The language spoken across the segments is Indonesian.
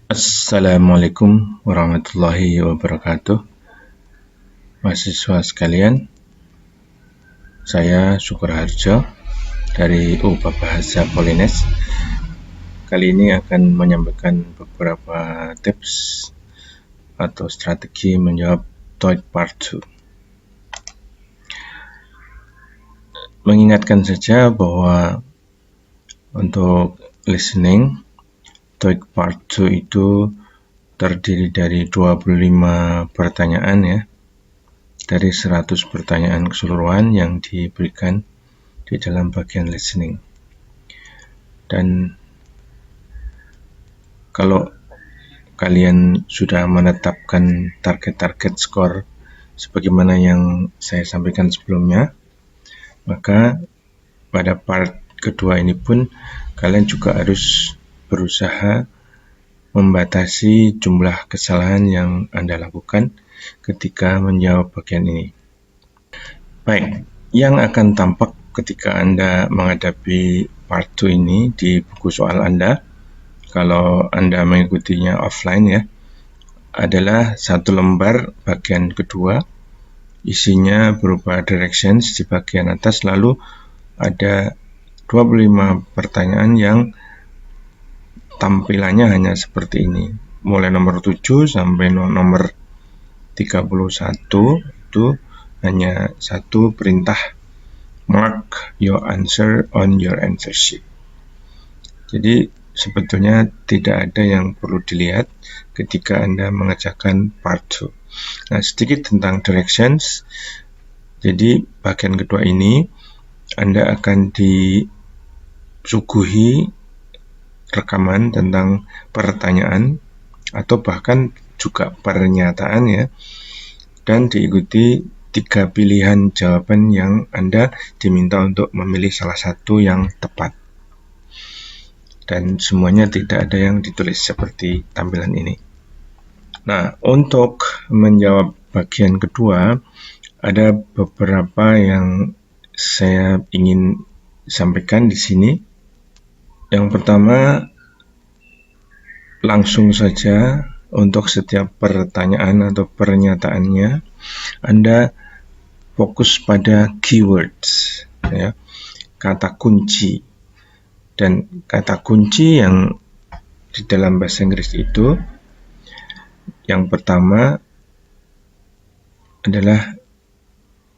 Assalamualaikum warahmatullahi wabarakatuh. Mahasiswa sekalian, saya Syukur Harjo dari UPA Bahasa Polines. Kali ini akan menyampaikan beberapa tips atau strategi menjawab TOEIC Part 2. Mengingatkan saja bahwa untuk listening TOEIC Part 2 itu terdiri dari 25 pertanyaan ya, dari 100 pertanyaan keseluruhan yang diberikan di dalam bagian listening. Dan kalau kalian sudah menetapkan target-target skor sebagaimana yang saya sampaikan sebelumnya, maka pada part kedua ini pun kalian juga harus berusaha membatasi jumlah kesalahan yang Anda lakukan ketika menjawab bagian ini. Baik, yang akan tampak ketika Anda menghadapi part 2 ini di buku soal Anda, kalau Anda mengikutinya offline ya, adalah satu lembar bagian kedua, isinya berupa directions di bagian atas, lalu ada 25 pertanyaan yang tampilannya hanya seperti ini, mulai nomor 7 sampai nomor 31 itu hanya satu perintah, mark your answer on your answer sheet. Jadi sebetulnya tidak ada yang perlu dilihat ketika Anda mengerjakan part 2. Nah, sedikit tentang directions. Jadi bagian kedua ini Anda akan disuguhi rekaman tentang pertanyaan atau bahkan juga pernyataan ya, dan diikuti 3 pilihan jawaban yang Anda diminta untuk memilih salah satu yang tepat. Dan semuanya tidak ada yang ditulis seperti tampilan ini. Nah, untuk menjawab bagian kedua, ada beberapa yang saya ingin sampaikan di sini. Yang pertama, langsung saja untuk setiap pertanyaan atau pernyataannya, Anda fokus pada keywords, ya, kata kunci. Dan kata kunci yang di dalam bahasa Inggris itu, yang pertama adalah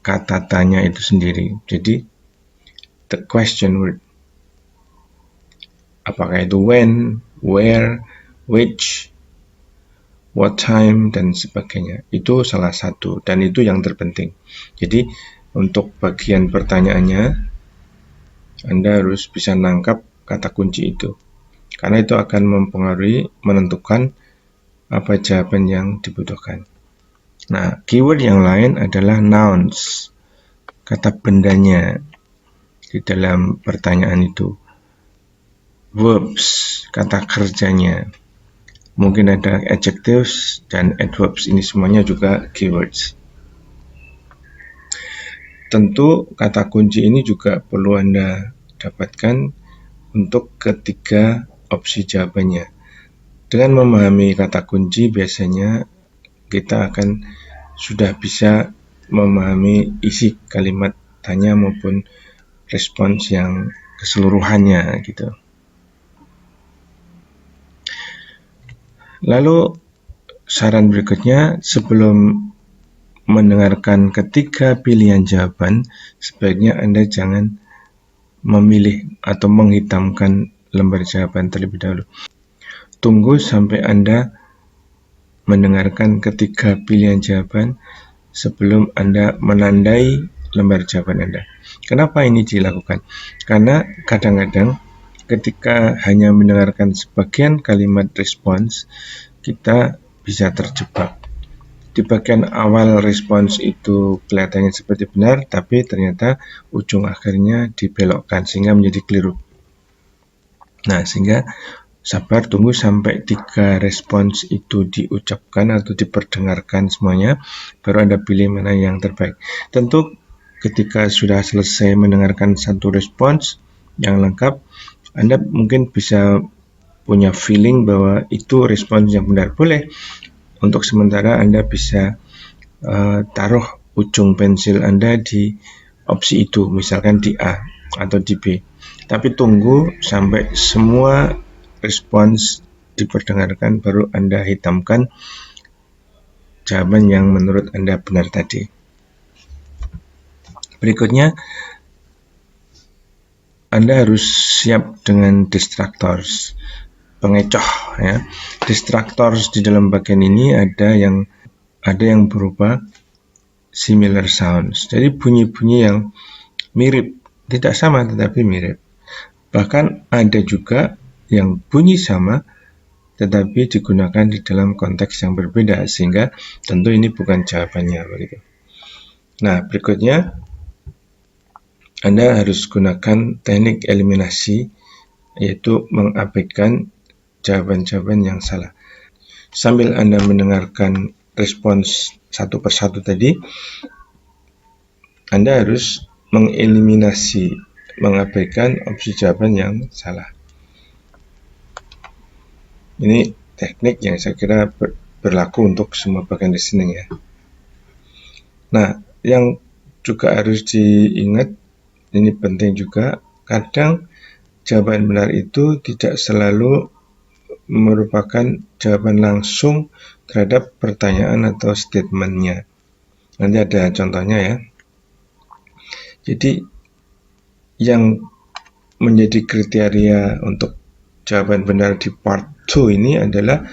kata tanya itu sendiri. Jadi, the question word. Apakah itu when, where, which, what time, dan sebagainya. Itu salah satu, dan itu yang terpenting. Jadi, untuk bagian pertanyaannya, Anda harus bisa nangkap kata kunci itu, karena itu akan mempengaruhi menentukan apa jawaban yang dibutuhkan. Nah, keyword yang lain adalah nouns, kata bendanya di dalam pertanyaan itu. Verbs, kata kerjanya. Mungkin ada adjectives dan adverbs, ini semuanya juga keywords. Tentu kata kunci ini juga perlu Anda dapatkan untuk ketiga opsi jawabannya. Dengan memahami kata kunci, biasanya kita akan sudah bisa memahami isi kalimat tanya maupun respons yang keseluruhannya gitu. Lalu saran berikutnya, sebelum mendengarkan ketiga pilihan jawaban, sebaiknya Anda jangan memilih atau menghitamkan lembar jawaban terlebih dahulu. Tunggu sampai Anda mendengarkan ketiga pilihan jawaban sebelum Anda menandai lembar jawaban Anda. Kenapa ini dilakukan? Karena kadang-kadang ketika hanya mendengarkan sebagian kalimat respons, kita bisa terjebak. Di bagian awal respons itu kelihatannya seperti benar, tapi ternyata ujung akhirnya dibelokkan sehingga menjadi keliru. Nah, sehingga sabar, tunggu sampai 3 respons itu diucapkan atau diperdengarkan semuanya, baru Anda pilih mana yang terbaik. Tentu ketika sudah selesai mendengarkan satu respons yang lengkap, Anda mungkin bisa punya feeling bahwa itu respons yang benar, boleh. Untuk sementara Anda bisa taruh ujung pensil Anda di opsi itu, misalkan di A atau di B. Tapi tunggu sampai semua respons diperdengarkan, baru Anda hitamkan jawaban yang menurut Anda benar tadi. Berikutnya, Anda harus siap dengan distractors, pengecoh ya. Distractors di dalam bagian ini ada yang berupa similar sounds. Jadi bunyi-bunyi yang mirip, tidak sama tetapi mirip. Bahkan ada juga yang bunyi sama tetapi digunakan di dalam konteks yang berbeda, sehingga tentu ini bukan jawabannya begitu. Nah, berikutnya Anda harus gunakan teknik eliminasi, yaitu mengabaikan jawaban-jawaban yang salah. Sambil Anda mendengarkan respons satu persatu tadi, Anda harus mengeliminasi, mengabaikan opsi jawaban yang salah. Ini teknik yang saya kira berlaku untuk semua bagian listening ya. Nah, yang juga harus diingat, ini penting juga, kadang jawaban benar itu tidak selalu merupakan jawaban langsung terhadap pertanyaan atau statementnya. Nanti ada contohnya ya. Jadi yang menjadi kriteria untuk jawaban benar di part 2 ini adalah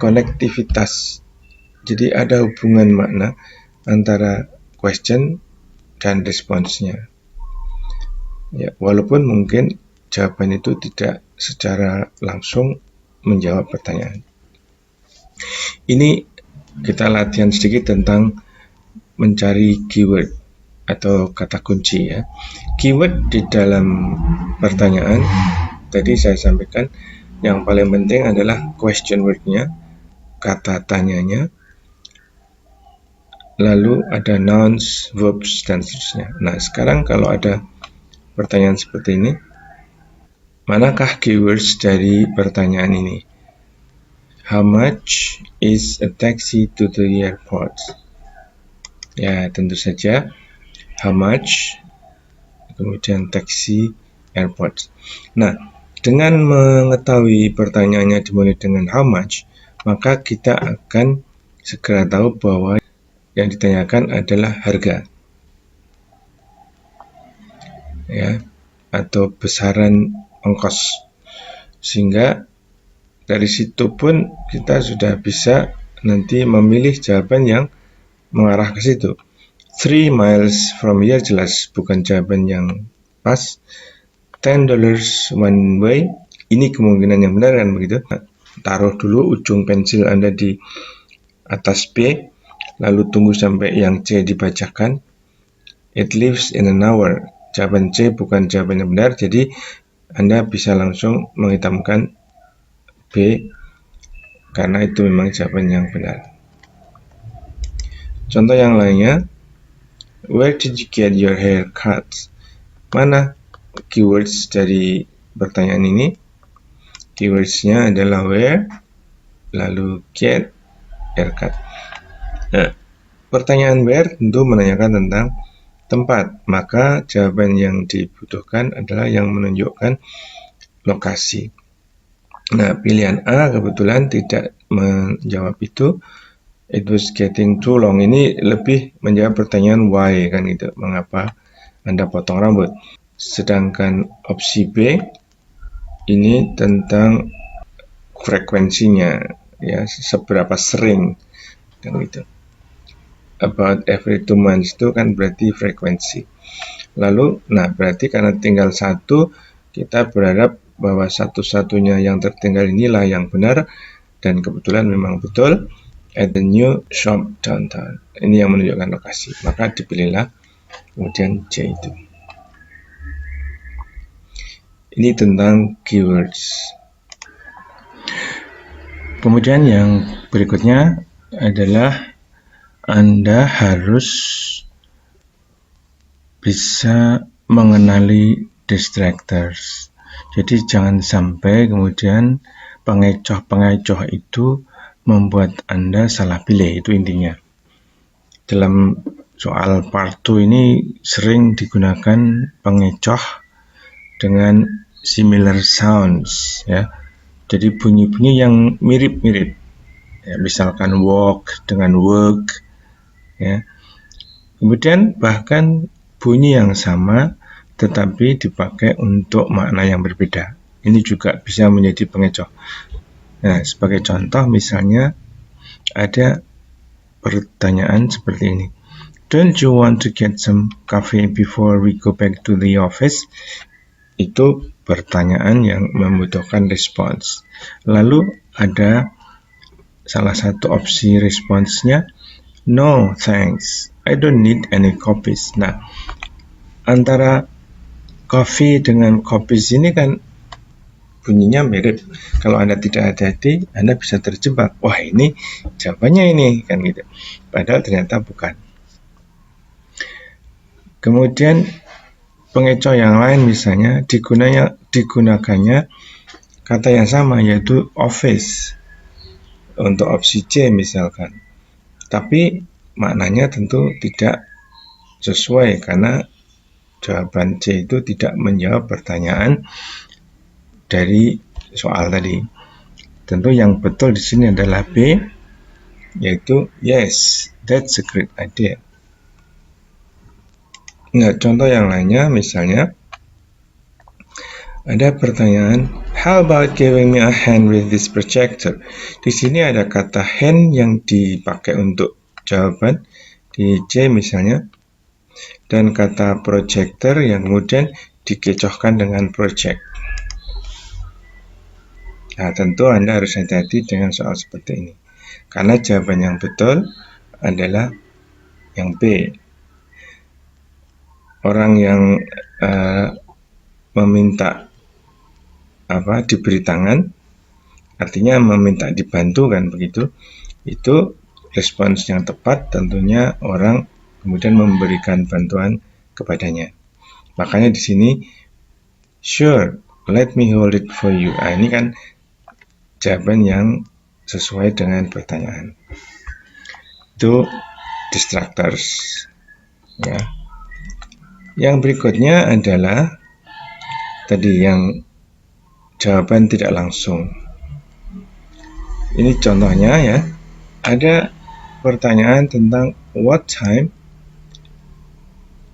konektivitas. Jadi ada hubungan makna antara question dan responsnya. Ya, walaupun mungkin jawaban itu tidak secara langsung menjawab pertanyaan. Ini kita latihan sedikit tentang mencari keyword atau kata kunci ya. Keyword di dalam pertanyaan tadi saya sampaikan, yang paling penting adalah question word-nya, kata tanyanya, lalu ada nouns, verbs, dan seterusnya. Nah, sekarang kalau ada pertanyaan seperti ini, manakah keywords dari pertanyaan ini? How much is a taxi to the airport? Ya, tentu saja how much, kemudian taxi, airport. Nah, dengan mengetahui pertanyaannya dimulai dengan how much, maka kita akan segera tahu bahwa yang ditanyakan adalah harga ya, atau besaran ongkos, sehingga dari situ pun kita sudah bisa nanti memilih jawaban yang mengarah ke situ. 3 miles from here jelas bukan jawaban yang pas. $10 one way, ini kemungkinan yang benar kan begitu. Taruh dulu ujung pensil Anda di atas B, lalu tunggu sampai yang C dibacakan. It leaves in an hour, jawaban C bukan jawaban yang benar, jadi Anda bisa langsung menghitamkan B karena itu memang jawaban yang benar. Contoh yang lainnya, where did you get your hair cut? Mana keywords dari pertanyaan ini? Keywordsnya adalah where, lalu get, haircut. Nah, pertanyaan where tentu menanyakan tentang tempat, maka jawaban yang dibutuhkan adalah yang menunjukkan lokasi. Nah, pilihan A kebetulan tidak menjawab itu. It was getting too long, ini lebih menjawab pertanyaan why kan gitu, mengapa Anda potong rambut. Sedangkan opsi B ini tentang frekuensinya ya, seberapa sering kan gitu. About every 2 months itu kan berarti frekuensi. Lalu, nah berarti karena tinggal satu, kita berharap bahwa satu-satunya yang tertinggal inilah yang benar, dan kebetulan memang betul, at the new shop downtown. Ini yang menunjukkan lokasi, maka dipilihlah kemudian C itu. Ini tentang keywords. Kemudian yang berikutnya adalah Anda harus bisa mengenali distractors. Jadi jangan sampai kemudian pengecoh-pengecoh itu membuat Anda salah pilih, itu intinya. Dalam soal part 2 ini sering digunakan pengecoh dengan similar sounds, ya. Jadi bunyi-bunyi yang mirip-mirip. Ya, misalkan walk dengan work, ya. Kemudian bahkan bunyi yang sama tetapi dipakai untuk makna yang berbeda. Ini juga bisa menjadi pengecoh. Nah, sebagai contoh misalnya ada pertanyaan seperti ini. Don't you want to get some coffee before we go back to the office? Itu pertanyaan yang membutuhkan respons. Lalu ada salah satu opsi responsnya, no thanks, I don't need any coffees. Nah, antara coffee dengan coffees ini kan bunyinya mirip. Kalau Anda tidak hati-hati, Anda bisa terjebak. Wah, ini jawabannya ini, kan gitu. Padahal ternyata bukan. Kemudian pengecoh yang lain misalnya digunakannya kata yang sama, yaitu office untuk opsi C misalkan. Tapi maknanya tentu tidak sesuai karena jawaban C itu tidak menjawab pertanyaan dari soal tadi. Tentu yang betul di sini adalah B, yaitu yes, that's a great idea. Nah, contoh yang lainnya misalnya ada pertanyaan, how about giving me a hand with this projector? Di sini ada kata hand yang dipakai untuk jawaban di C misalnya, dan kata projector yang kemudian dikecohkan dengan project. Nah, tentu Anda harus hati-hati dengan soal seperti ini, karena jawaban yang betul adalah yang B. Orang yang meminta diberi tangan, artinya meminta dibantu kan begitu, itu respons yang tepat tentunya orang kemudian memberikan bantuan kepadanya. Makanya di sini, sure, let me hold it for you. Nah, ini kan jawaban yang sesuai dengan pertanyaan. Itu distractors. Ya. Yang berikutnya adalah tadi yang jawaban tidak langsung. Ini contohnya ya. Ada pertanyaan tentang what time,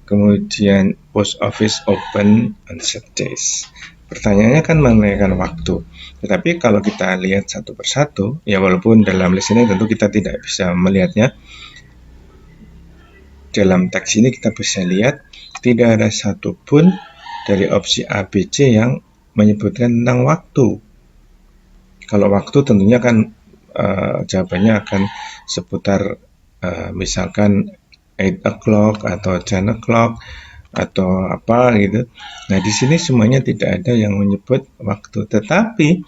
kemudian post office open on Saturdays. Pertanyaannya kan menanyakan waktu. Tetapi kalau kita lihat satu persatu, ya walaupun dalam listening tentu kita tidak bisa melihatnya, dalam teks ini kita bisa lihat tidak ada satupun dari opsi A, B, C yang menyebutkan tentang waktu. Kalau waktu tentunya kan jawabannya akan seputar misalkan 8 o'clock atau 10 o'clock atau apa gitu. Nah, di sini semuanya tidak ada yang menyebut waktu, tetapi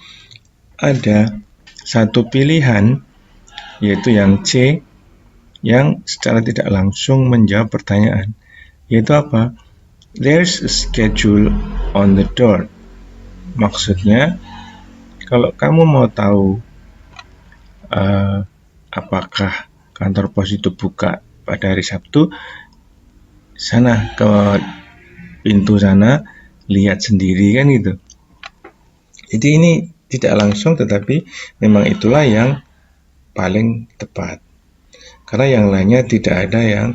ada satu pilihan yaitu yang C yang secara tidak langsung menjawab pertanyaan, yaitu apa? There's a schedule on the door. Maksudnya, kalau kamu mau tahu apakah kantor pos itu buka pada hari Sabtu, sana ke pintu sana, lihat sendiri kan gitu. Jadi ini tidak langsung, tetapi memang itulah yang paling tepat. Karena yang lainnya tidak ada yang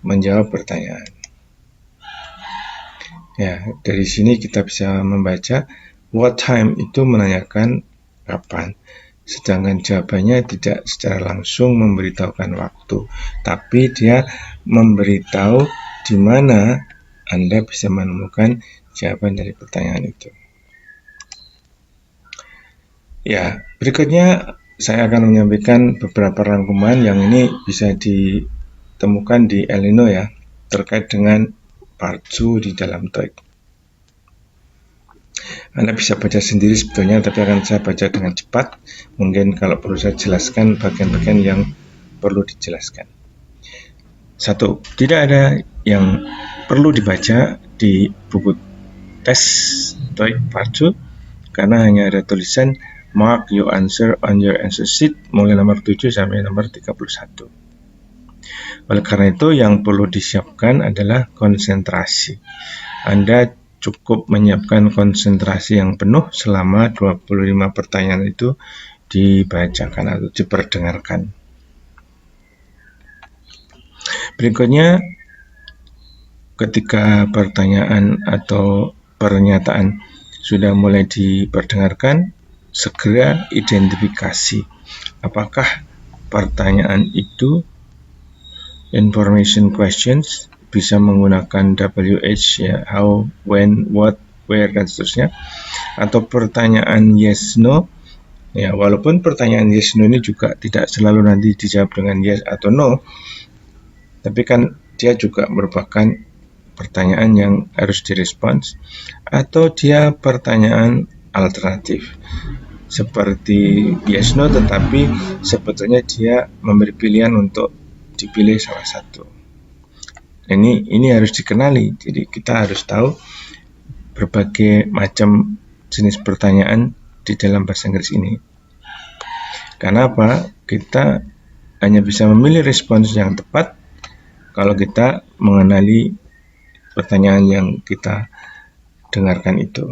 menjawab pertanyaan. Ya, dari sini kita bisa membaca what time itu menanyakan kapan. Sedangkan jawabannya tidak secara langsung memberitahukan waktu, tapi dia memberitahu di mana Anda bisa menemukan jawaban dari pertanyaan itu. Ya, berikutnya saya akan menyampaikan beberapa rangkuman yang ini bisa ditemukan di Elino ya, terkait dengan part 2 di dalam TOEIC. Anda bisa baca sendiri sebetulnya, tapi akan saya baca dengan cepat. Mungkin kalau perlu saya jelaskan bagian-bagian yang perlu dijelaskan. 1. Tidak ada yang perlu dibaca di buku tes TOEIC Part 2 karena hanya ada tulisan mark your answer on your answer sheet mulai nomor 7 sampai nomor 31. Oleh karena itu yang perlu disiapkan adalah konsentrasi. Anda cukup menyiapkan konsentrasi yang penuh selama 25 pertanyaan itu dibacakan atau diperdengarkan. Berikutnya, ketika pertanyaan atau pernyataan sudah mulai diperdengarkan, segera identifikasi apakah pertanyaan itu information questions, bisa menggunakan WH ya, how, when, what, where, dan seterusnya, atau pertanyaan yes no ya, walaupun pertanyaan yes no ini juga tidak selalu nanti dijawab dengan yes atau no, tapi kan dia juga merupakan pertanyaan yang harus direspons, atau dia pertanyaan alternatif seperti yes no tetapi sebetulnya dia memberi pilihan untuk dipilih salah satu. Ini harus dikenali, jadi kita harus tahu berbagai macam jenis pertanyaan di dalam bahasa Inggris ini. Karena apa? Kita hanya bisa memilih respons yang tepat kalau kita mengenali pertanyaan yang kita dengarkan itu.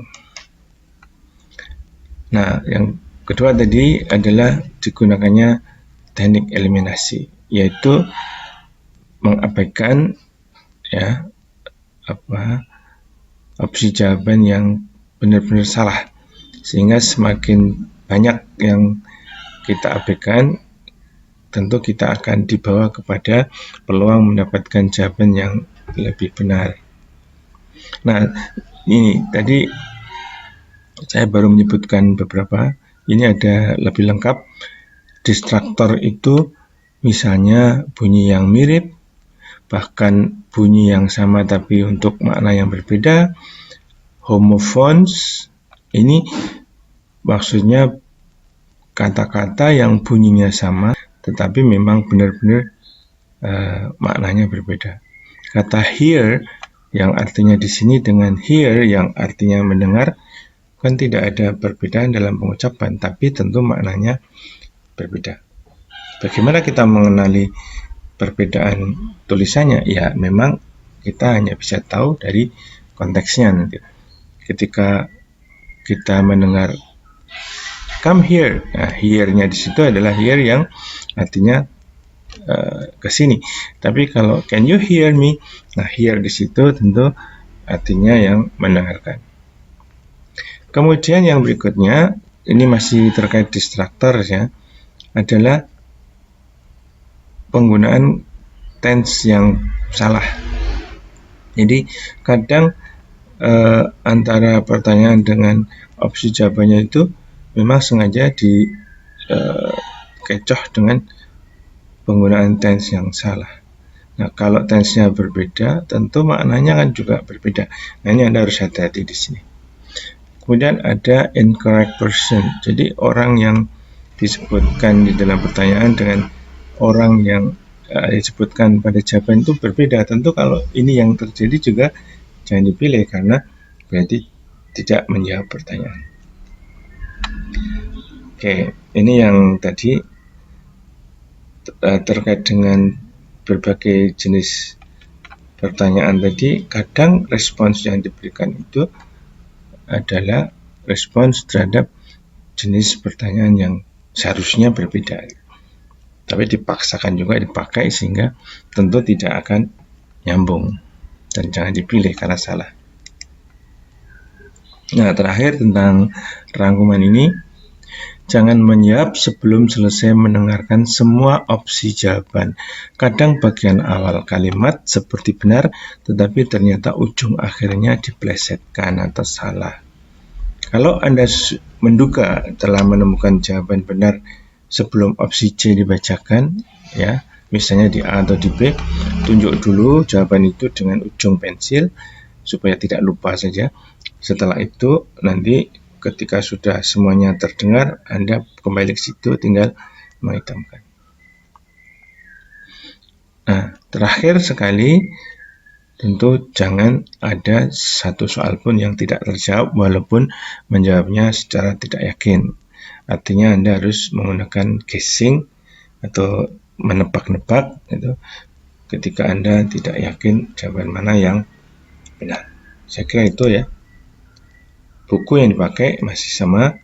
Nah, yang kedua tadi adalah digunakannya teknik eliminasi, yaitu mengabaikan ya opsi jawaban yang benar-benar salah, sehingga semakin banyak yang kita abaikan, tentu kita akan dibawa kepada peluang mendapatkan jawaban yang lebih benar. Nah, ini tadi saya baru menyebutkan beberapa. Ini ada lebih lengkap. Distraktor itu misalnya bunyi yang mirip, bahkan bunyi yang sama tapi untuk makna yang berbeda. Homophones ini maksudnya kata-kata yang bunyinya sama tetapi memang benar-benar maknanya berbeda. Kata hear yang artinya di sini dengan hear yang artinya mendengar kan tidak ada perbedaan dalam pengucapan, tapi tentu maknanya berbeda. Bagaimana kita mengenali perbedaan tulisannya? Ya, memang kita hanya bisa tahu dari konteksnya nanti. Ketika kita mendengar come here, nah here-nya di situ adalah here yang artinya ke sini. Tapi kalau can you hear me? Nah, hear di situ tentu artinya yang mendengarkan. Kemudian yang berikutnya, ini masih terkait distraktor ya, adalah penggunaan tense yang salah. Jadi kadang antara pertanyaan dengan opsi jawabannya itu memang sengaja dikecoh dengan penggunaan tense yang salah. Nah, kalau tense-nya berbeda, tentu maknanya kan juga berbeda. Nah, ini Anda harus hati-hati di sini. Kemudian ada incorrect person. Jadi orang yang disebutkan di dalam pertanyaan dengan orang yang disebutkan pada jawaban itu berbeda. Tentu kalau ini yang terjadi juga jangan dipilih karena berarti tidak menjawab pertanyaan. Oke, ini yang tadi terkait dengan berbagai jenis pertanyaan tadi. Kadang respons yang diberikan itu adalah respons terhadap jenis pertanyaan yang seharusnya berbeda, tapi dipaksakan juga dipakai sehingga tentu tidak akan nyambung dan jangan dipilih karena salah. Nah, terakhir tentang rangkuman ini, jangan menjawab sebelum selesai mendengarkan semua opsi jawaban. Kadang bagian awal kalimat seperti benar, tetapi ternyata ujung akhirnya diplesetkan atau salah. Kalau Anda menduga telah menemukan jawaban benar sebelum opsi C dibacakan, ya, misalnya di A atau di B, tunjuk dulu jawaban itu dengan ujung pensil supaya tidak lupa saja. Setelah itu nanti ketika sudah semuanya terdengar, Anda kembali ke situ tinggal menghitamkan. Nah, terakhir sekali tentu jangan ada satu soal pun yang tidak terjawab walaupun menjawabnya secara tidak yakin. Artinya Anda harus menggunakan guessing atau menebak-nebak gitu, ketika Anda tidak yakin jawaban mana yang benar. Saya kira itu ya. Buku yang dipakai masih sama,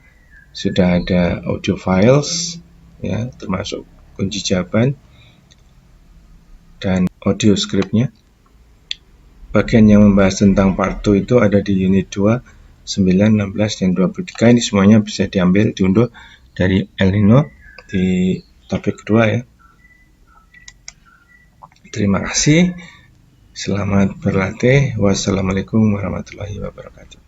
sudah ada audio files ya, termasuk kunci jawaban dan audio scriptnya. Bagian yang membahas tentang part 2 itu ada di unit 2, 9, 16, dan 23. Ini semuanya bisa diambil, diunduh dari El Nino di topik kedua ya. Terima kasih. Selamat berlatih. Wassalamualaikum warahmatullahi wabarakatuh.